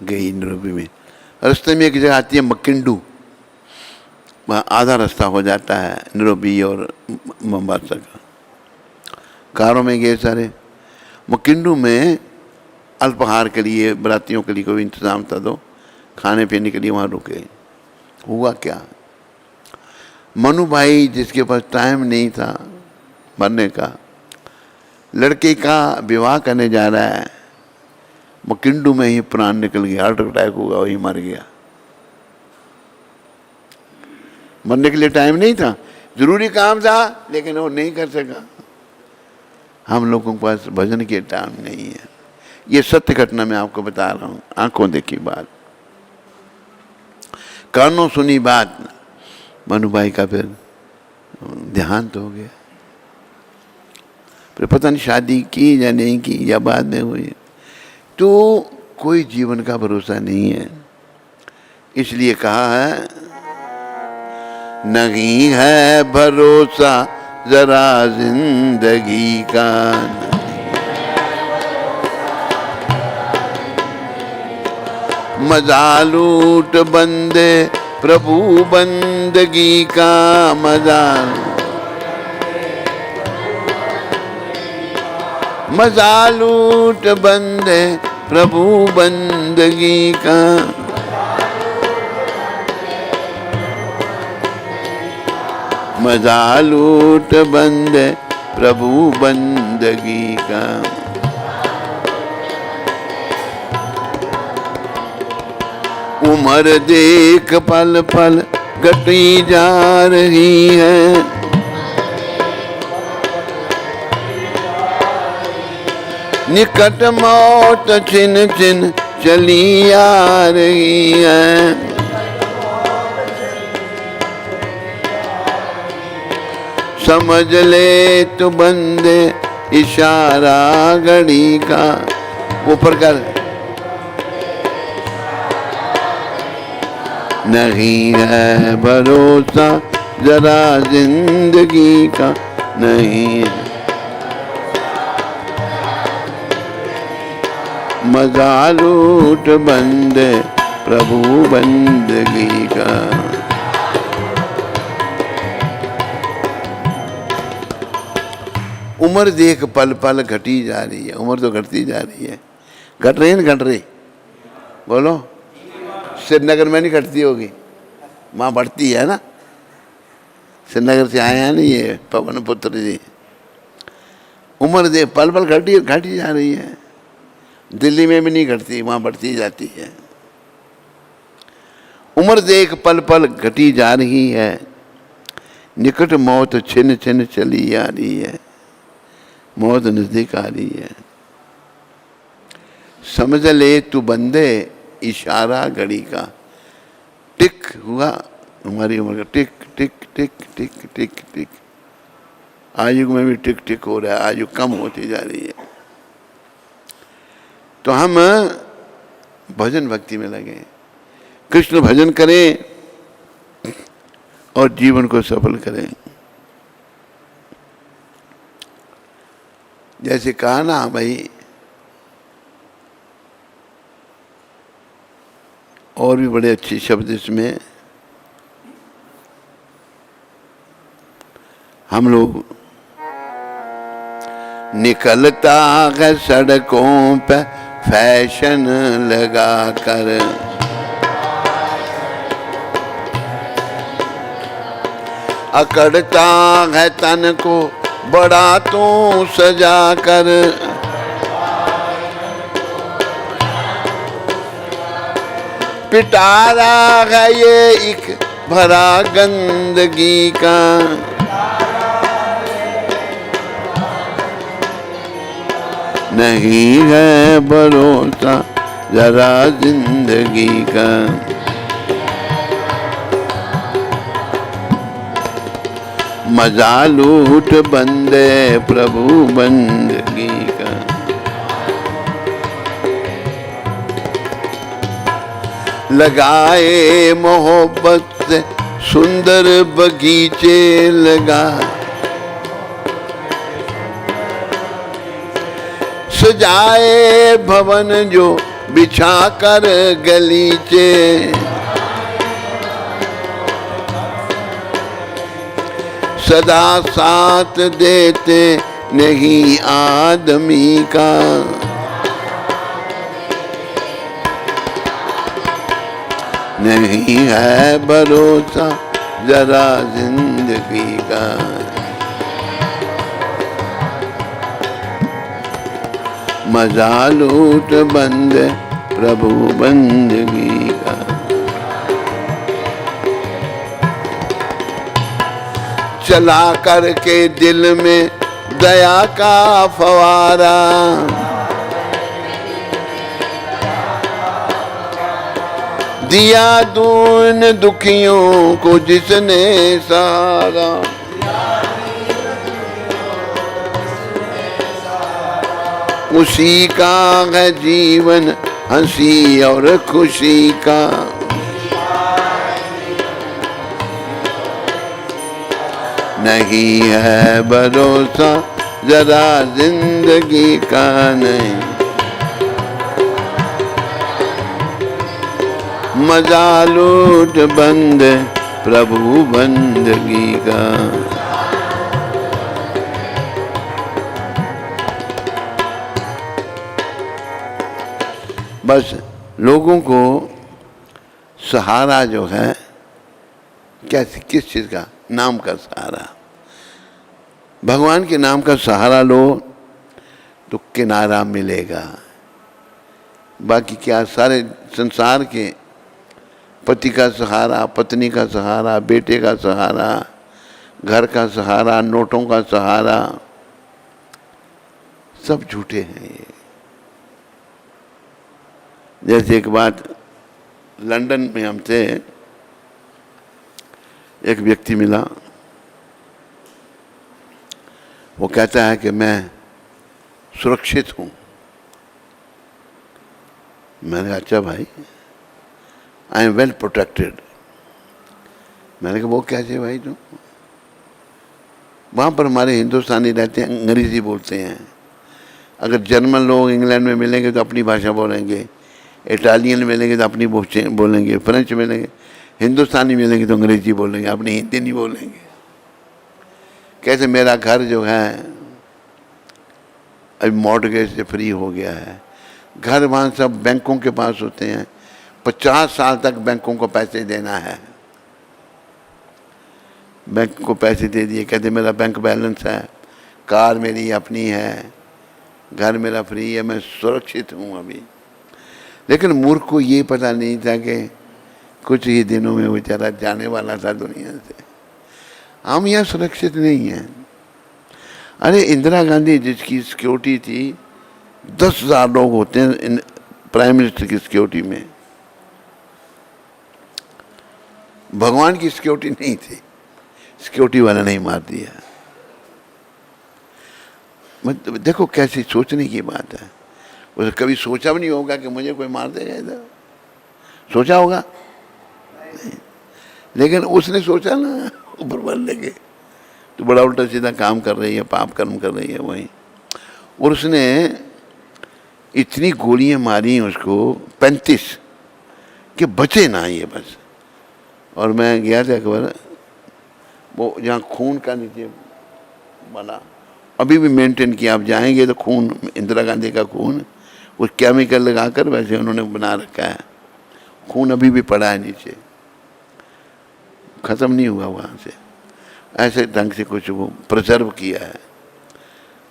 गई नैरोबी में। रास्ते में एक जगह आती है मकिंडू, वहाँ आधा रास्ता हो जाता है नैरोबी और मुंबासा का। कारों में गए सारे। मकिंडू में अल्पाहार के लिए बरातियों के लिए कोई इंतज़ाम था, तो खाने पीने के लिए वहाँ रुके। हुआ क्या, मनु भाई जिसके पास टाइम नहीं था मरने का, लड़के का विवाह करने जा रहा है, मकिंडू में ही प्राण निकल गया। हार्ट अटैक हुआ, वही मर गया। मरने के लिए टाइम नहीं था, जरूरी काम था लेकिन वो नहीं कर सका। हम लोगों के पास भजन के टाइम नहीं है। ये सत्य घटना मैं आपको बता रहा हूँ, आंखों देखी बात, कानों सुनी बात। मनु भाई का फिर देहांत हो गया। फिर पता नहीं शादी की या नहीं की या बाद में हुई। तो कोई जीवन का भरोसा नहीं है। इसलिए कहा है नहीं है भरोसा जरा जिंदगी का। मजा लूट बंदे प्रभु बंदगी का। मजा लूट बंदे प्रभु बंदगी का। मजा लूट बंदे प्रभु बंदगी का। उम्र देख पल पल घटी जा रही है। निकट मौत छिन छिन चली आ रही है। समझ ले तू बंदे इशारा घड़ी का। ऊपर कर। नहीं है भरोसा जरा जिंदगी का, नहीं है मजा लूट बंदे प्रभु बंदगी का। उम्र देख पल पल घटी जा रही है, उम्र तो घटती जा रही है। घट रही है ना, घट रही, बोलो। श्रीनगर में नहीं घटती होगी, वहाँ बढ़ती है ना। श्रीनगर से आए हैं ना ये पवन पुत्र जी। उम्र देख पल पल घटी जा रही है। दिल्ली में भी नहीं घटती, वहाँ बढ़ती जाती है। उम्र देख पल पल घटी जा रही है, निकट मौत छिन छिन चली आ रही है, मौत नजदीक आ रही है। समझ ले तू बंदे इशारा घड़ी का। टिक हुआ हमारी उम्र का, टिक टिक टिक टिक टिक टिक। आयु में भी टिक टिक हो रहा है, आयु कम होती जा रही है। तो हम भजन भक्ति में लगे, कृष्ण भजन करें और जीवन को सफल करें। जैसे कहा ना भाई, और भी बड़े अच्छे शब्द इसमें। हम लोग निकलता है सड़कों पे फैशन लगा कर, अकड़ता है तन को बड़ा तो सजा कर, पिटारा है ये एक भरा गंदगी का। नहीं है भरोसा जरा जिंदगी का, मजा लूट बंदे प्रभु बंदगी का। लगाए मोहब्बत से सुंदर बगीचे लगा, सजाए भवन जो बिछा कर गलीचे, सदा साथ देते नहीं आदमी का। नहीं है भरोसा जरा जिंदगी का, मजा लूट बंदे प्रभु बंदगी का। चला करके दिल में दया का फवारा, दिया दून दुखियों को जिसने सहारा, उसी का है जीवन हंसी और खुशी का। नहीं है भरोसा जरा जिंदगी का, नहीं मजा लूट बंद प्रभु बंदगी का। बस लोगों को सहारा जो है, कैसे, किस चीज का? नाम का सहारा। भगवान के नाम का सहारा लो तो किनारा मिलेगा। बाकी क्या, सारे संसार के पति का सहारा, पत्नी का सहारा, बेटे का सहारा, घर का सहारा, नोटों का सहारा, सब झूठे हैं ये। जैसे एक बात, लंदन में हमसे एक व्यक्ति मिला, वो कहता है कि मैं सुरक्षित हूँ, मैंने कहा अच्छा भाई, आई एम वेल प्रोटेक्टेड। मैंने कहा वो कैसे भाई तुम? वहाँ पर हमारे हिंदुस्तानी रहते हैं, अंग्रेजी बोलते हैं। अगर जर्मन लोग इंग्लैंड में मिलेंगे तो अपनी भाषा बोलेंगे, इटालियन मिलेंगे तो अपनी बोलेंगे, फ्रेंच मिलेंगे, हिंदुस्तानी मिलेंगे तो अंग्रेजी बोलेंगे, अपनी हिंदी नहीं बोलेंगे। कैसे मेरा घर जो है अभी मॉर्टगेज से फ्री हो गया है। घर वहाँ सब बैंकों के पास होते हैं, 50 साल तक बैंकों को पैसे देना है। बैंक को पैसे दे दिए, कहते मेरा बैंक बैलेंस है, कार मेरी अपनी है, घर मेरा फ्री है, मैं सुरक्षित हूँ अभी। लेकिन मूर्ख को ये पता नहीं था कि कुछ ही दिनों में बेचारा जाने वाला था दुनिया से। हम यहाँ सुरक्षित नहीं हैं। अरे इंदिरा गांधी जिसकी सिक्योरिटी थी, 10,000 लोग होते हैं प्राइम मिनिस्टर की सिक्योरिटी में, भगवान की सिक्योरिटी नहीं थी, सिक्योरिटी वाला नहीं मार दिया। मतलब देखो कैसी सोचने की बात है। उसे कभी सोचा भी नहीं होगा कि मुझे कोई मार देगा इधर, सोचा होगा नहीं। लेकिन उसने सोचा ना ऊपर वाले के, तो बड़ा उल्टा सीधा काम कर रही है, पाप कर्म कर रही है वही। और उसने इतनी गोलियां मारी उसको 35 कि बचे ना ये बस। और मैं गया था एक बार, वो जहाँ खून का नीचे बना, अभी भी मेंटेन किया, आप जाएंगे तो खून, इंदिरा गांधी का खून, उस केमिकल लगाकर वैसे उन्होंने बना रखा है। खून अभी भी पड़ा है नीचे, ख़त्म नहीं हुआ वहाँ से। ऐसे ढंग से कुछ वो प्रिजर्व किया है।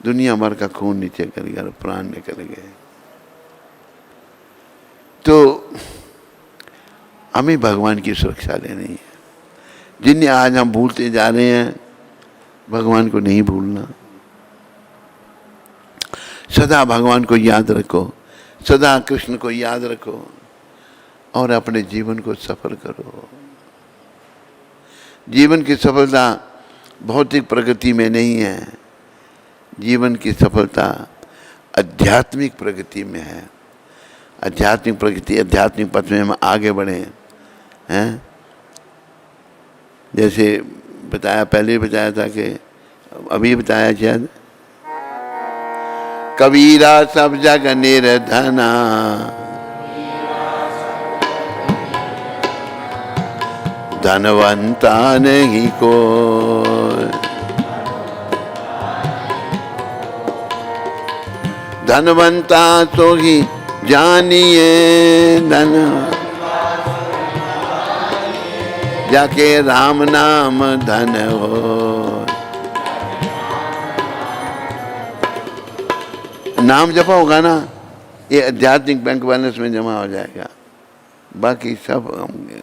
दुनिया भर का खून नीचे कर गया, प्राण निकल गए। तो हमें भगवान की सुरक्षा लेनी है। जिन्हें आज हम भूलते जा रहे हैं, भगवान को नहीं भूलना। सदा भगवान को याद रखो, सदा कृष्ण को याद रखो और अपने जीवन को सफल करो। जीवन की सफलता भौतिक प्रगति में नहीं है, जीवन की सफलता आध्यात्मिक प्रगति में है। आध्यात्मिक प्रगति, आध्यात्मिक पथ में हम आगे बढ़े हैं। जैसे बताया, पहले बताया था कि अभी बताया शायद, कबीरा सब जग निर्धना, धनवंता नहीं को। धनवंता तो ही जानिए धन, जाके राम नाम धन हो। नाम जपा होगा ना, ये आध्यात्मिक बैंक बैलेंस में जमा हो जाएगा। बाकी सब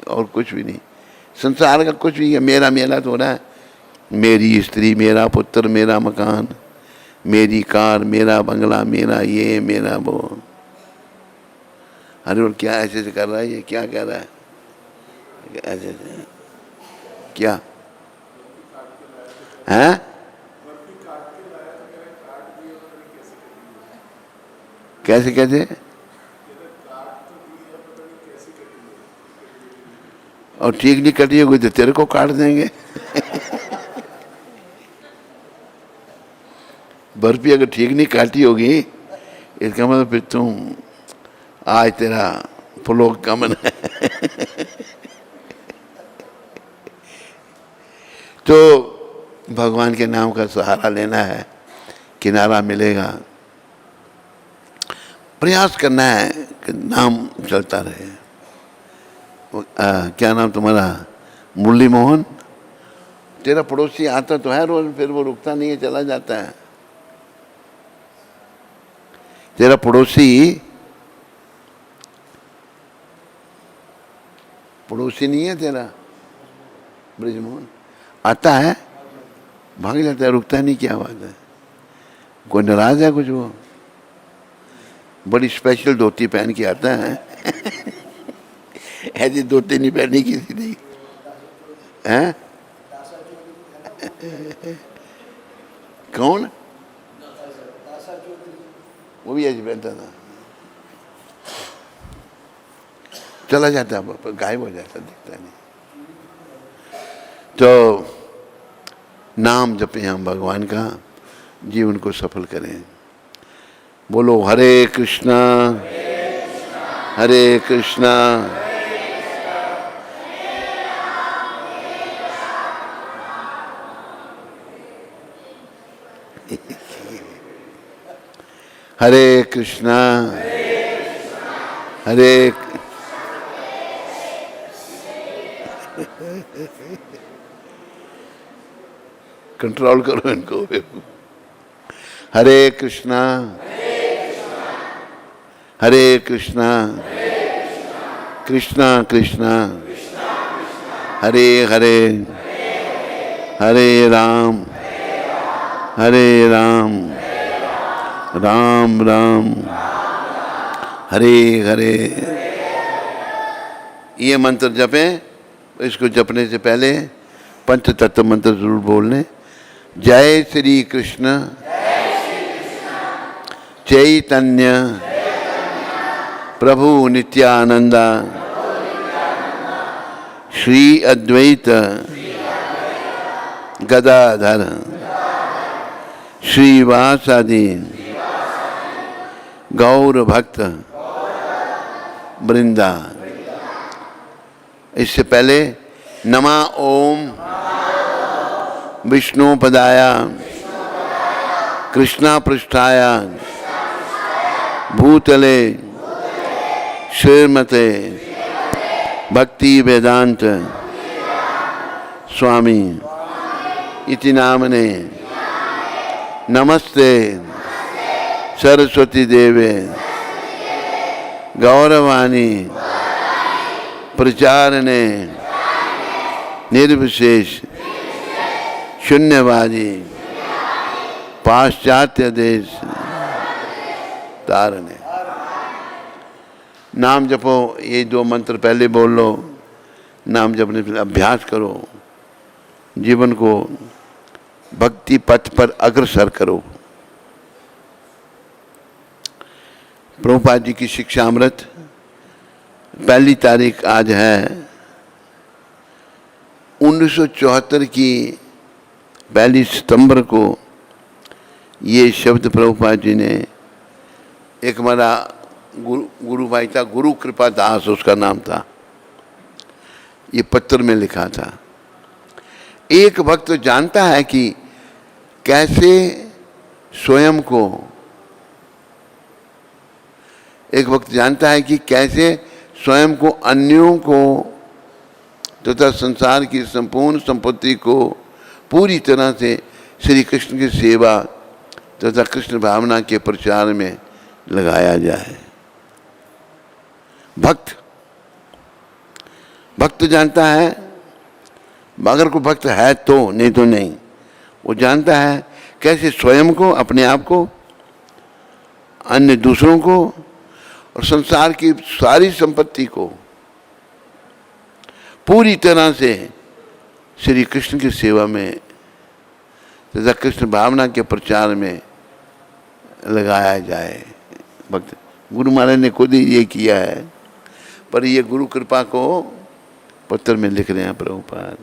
और कुछ भी नहीं, संसार का कुछ भी है। मेरा मेरा तो हो रहा है, मेरी स्त्री, मेरा पुत्र, मेरा मकान, मेरी कार, मेरा बंगला, मेरा ये, मेरा वो। अरे और क्या ऐसे से कर रहा है ये? क्या कह रहा है ऐसे से? क्या है? कैसे कैसे? और ठीक नहीं कटी होगी तो तेरे को काट देंगे। बर्फी अगर ठीक नहीं काटी होगी, इसका मतलब फिर तुम, आज तेरा फ्लोक कमन है। तो भगवान के नाम का सहारा लेना है, किनारा मिलेगा। प्रयास करना है कि नाम चलता रहे। क्या नाम तुम्हारा? मुरली मोहन। तेरा पड़ोसी आता तो है रोज, फिर वो रुकता नहीं है, चला जाता है। तेरा पड़ोसी नहीं है तेरा ब्रिजमोहन? आता है, भाग जाता है, रुकता नहीं। क्या बात है? कोई नाराज है कुछ? वो बड़ी स्पेशल धोती पहन के आता है। ऐसी धोती नहीं पहनी किसी ने, हैं? कौन? वो भी ऐसे पहनता था। चला जाता है, गायब हो जाता, दिखता नहीं। तो नाम जपें हम भगवान का, जीवन को सफल करें। बोलो हरे कृष्णा हरे कृष्णा हरे कृष्णा हरे कंट्रोल करो इनको। हरे कृष्णा हरे कृष्णा कृष्णा कृष्णा हरे हरे हरे राम राम राम हरे हरे। ये मंत्र जपें। इसको जपने से पहले पंच तत्व मंत्र जरूर बोलने। जय श्री कृष्ण चैतन्य प्रभु नित्यानंदा श्री अद्वैत गदाधर श्रीवासादि गौर भक्त वृंदा। इससे पहले नमा ओम विष्णु पदाया कृष्णा पृष्ठाया भूतले श्रीमते भक्ति वेदांत स्वामी इति नामने नमस्ते सरस्वती देवे गौरवाणी प्रचारणे निर्विशेष शून्यवादी पाश्चात्य देश तारने। नाम जपो। ये दो मंत्र पहले बोल लो। नाम जपने के अभ्यास करो। जीवन को भक्ति पथ पर अग्रसर करो। प्रभुपाद जी की शिक्षा अमृत पहली तारीख आज है। 1974 की 1 सितंबर को ये शब्द प्रभुपाद जी ने, एक हमारा गुरु भाई था, गुरु कृपा दास उसका नाम था, ये पत्र में लिखा था। एक भक्त जानता है कि कैसे स्वयं को, एक वक्त जानता है कि कैसे स्वयं को, अन्यों को तथा संसार की संपूर्ण संपत्ति को पूरी तरह से श्री कृष्ण की सेवा तथा कृष्ण भावना के प्रचार में लगाया जाए। भक्त जानता है, अगर कोई भक्त है तो, नहीं तो नहीं। वो जानता है कैसे स्वयं को, अपने आप को, अन्य दूसरों को और संसार की सारी संपत्ति को पूरी तरह से श्री कृष्ण की सेवा में तथा कृष्ण भावना के प्रचार में लगाया जाए। भक्त गुरु महाराज ने खुद ही ये किया है, पर ये गुरु कृपा को पत्र में लिख रहे हैं प्रभुपाद।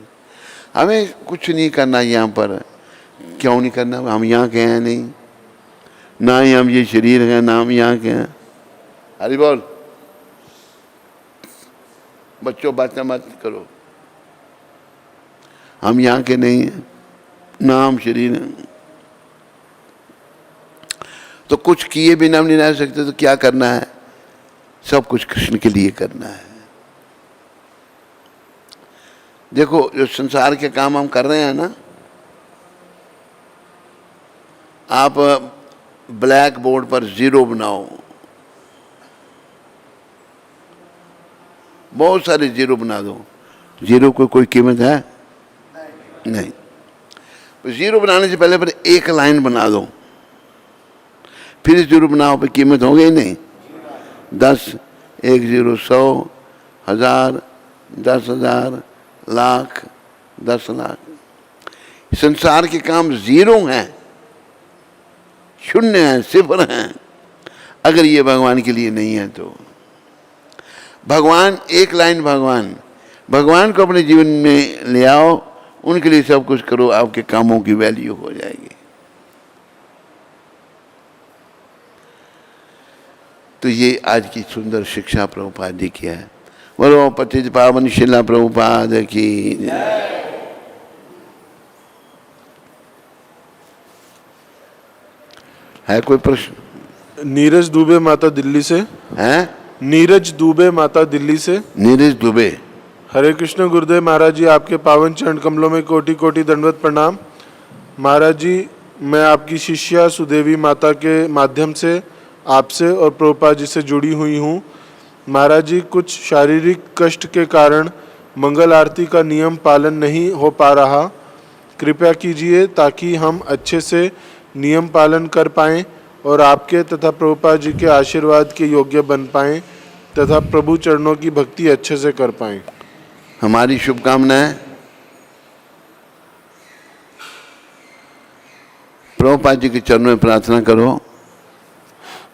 हमें कुछ नहीं करना यहाँ पर। क्यों नहीं करना? हम यहाँ के हैं नहीं, ना ही हम ये शरीर है, ना हम यहाँ के हैं। हरि बोल। बच्चों बातें मत करो। हम यहाँ के नहीं हैं, ना हम शरीर हैं। तो कुछ किए बिना हम नहीं रह सकते। तो क्या करना है? सब कुछ कृष्ण के लिए करना है। देखो, जो संसार के काम हम कर रहे हैं ना, आप ब्लैक बोर्ड पर 0 बनाओ, बहुत सारे 0 बना दो। 0 को कोई कीमत है नहीं। 0 बनाने से पहले पर एक लाइन बना दो, फिर 0 बनाओ, पे कीमत हो गई नहीं। 10, 1 0, 100, 1000, 10,000, लाख, 10 लाख। संसार के काम 0 हैं, शून्य हैं, 0 हैं, अगर ये भगवान के लिए नहीं है तो। भगवान, एक लाइन भगवान, भगवान को अपने जीवन में ले आओ, उनके लिए सब कुछ करो, आपके कामों की वैल्यू हो जाएगी। तो ये आज की सुंदर शिक्षा प्रभुपाद जी की है। बोलो पतित पावन शिला प्रभुपाद की। है कोई प्रश्न? नीरज दुबे माता दिल्ली से। हैं? नीरज दुबे माता दिल्ली से। नीरज दुबे। हरे कृष्ण गुरुदेव महाराज जी, आपके पावन चरण कमलों में कोटि कोटि दंडवत प्रणाम। महाराज जी, मैं आपकी शिष्या सुदेवी माता के माध्यम से आपसे और प्रभुपाद जी से जुड़ी हुई हूँ। महाराज जी, कुछ शारीरिक कष्ट के कारण मंगल आरती का नियम पालन नहीं हो पा रहा, कृपया कीजिए ताकि हम अच्छे से नियम पालन कर पाएँ और आपके तथा प्रभुपाद जी के आशीर्वाद के योग्य बन पाएँ तथा प्रभु चरणों की भक्ति अच्छे से कर पाएँ। हमारी शुभकामनाएं। प्रभुपाद जी के चरणों में प्रार्थना करो,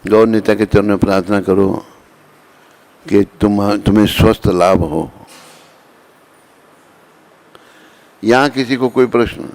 गौर नेता के चरणों में प्रार्थना करो कि तुम्हें स्वस्थ लाभ हो। यहाँ किसी को कोई प्रश्न?